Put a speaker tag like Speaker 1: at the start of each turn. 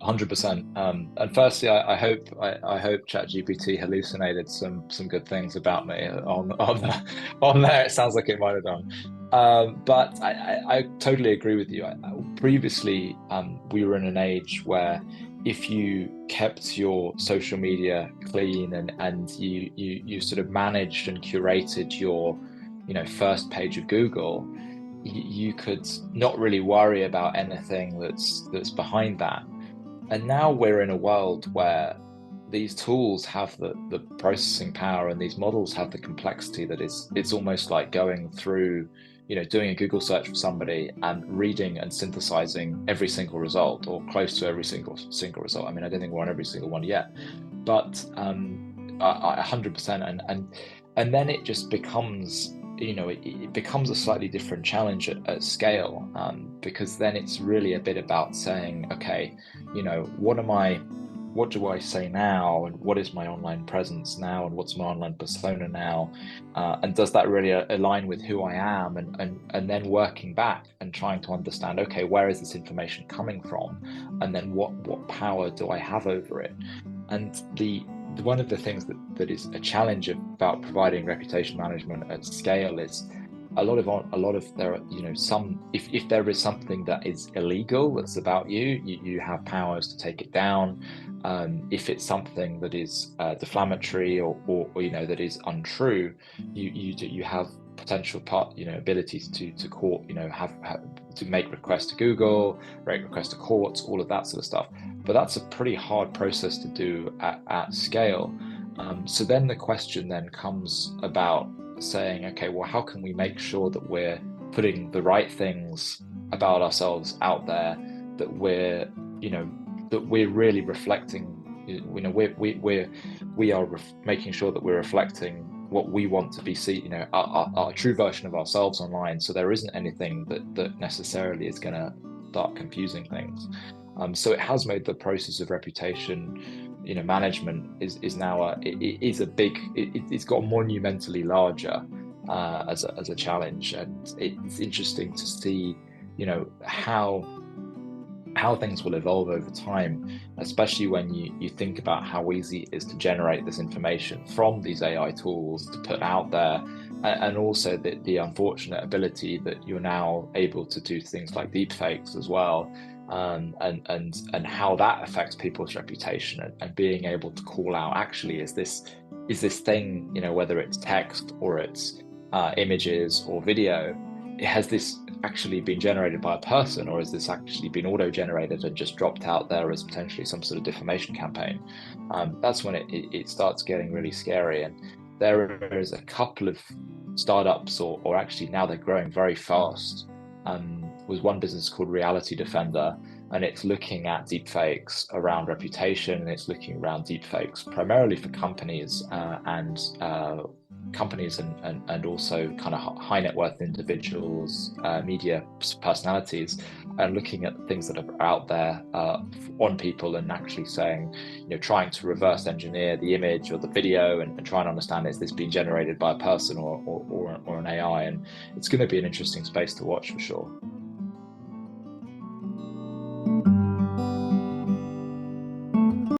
Speaker 1: 100%. And firstly, I hope ChatGPT hallucinated some good things about me on there. It sounds like it might have done. But I totally agree with you. Previously, we were in an age where if you kept your social media clean and you sort of managed and curated your, first page of Google, you could not really worry about anything that's behind that. And now we're in a world where these tools have the processing power and these models have the complexity that it's almost like going through, doing a Google search for somebody and reading and synthesizing every single result or close to every single result. I mean, I don't think we're on every single one yet, but 100%. And then it just becomes, it becomes a slightly different challenge at scale, because then it's really a bit about saying, okay, what do I say now, and what is my online presence now, and what's my online persona now, and does that really align with who I am, and then working back and trying to understand, okay, where is this information coming from, and then what power do I have over it? And the one of the things that is a challenge about providing reputation management at scale is a lot of there are, some, if there is something that is illegal that's about you have powers to take it down. If it's something that is defamatory or that is untrue, you have potential abilities to court, have to make requests to Google, make requests to courts, all of that sort of stuff. But that's a pretty hard process to do at scale. So then the question then comes about saying, okay, well, how can we make sure that we're putting the right things about ourselves out there, that we're really reflecting, we are making sure that we're reflecting what we want to be seen, our true version of ourselves online. So there isn't anything that necessarily is going to start confusing things. So it has made the process of reputation, management is now it's got monumentally larger as a challenge, and it's interesting to see, how things will evolve over time, especially when you think about how easy it is to generate this information from these AI tools to put out there, and also the unfortunate ability that you're now able to do things like deepfakes as well, and how that affects people's reputation, and being able to call out, actually, is this thing, whether it's text or it's images or video, has this actually been generated by a person, or has this actually been auto-generated and just dropped out there as potentially some sort of defamation campaign? That's when it starts getting really scary. And there is a couple of startups, or actually now they're growing very fast. Was one business called Reality Defender, and it's looking at deepfakes around reputation, and it's looking around deepfakes primarily for companies, and and also kind of high net worth individuals, media personalities, and looking at things that are out there on people, and actually saying, trying to reverse engineer the image or the video, and try and understand, is this being generated by a person or an AI? And it's going to be an interesting space to watch for sure.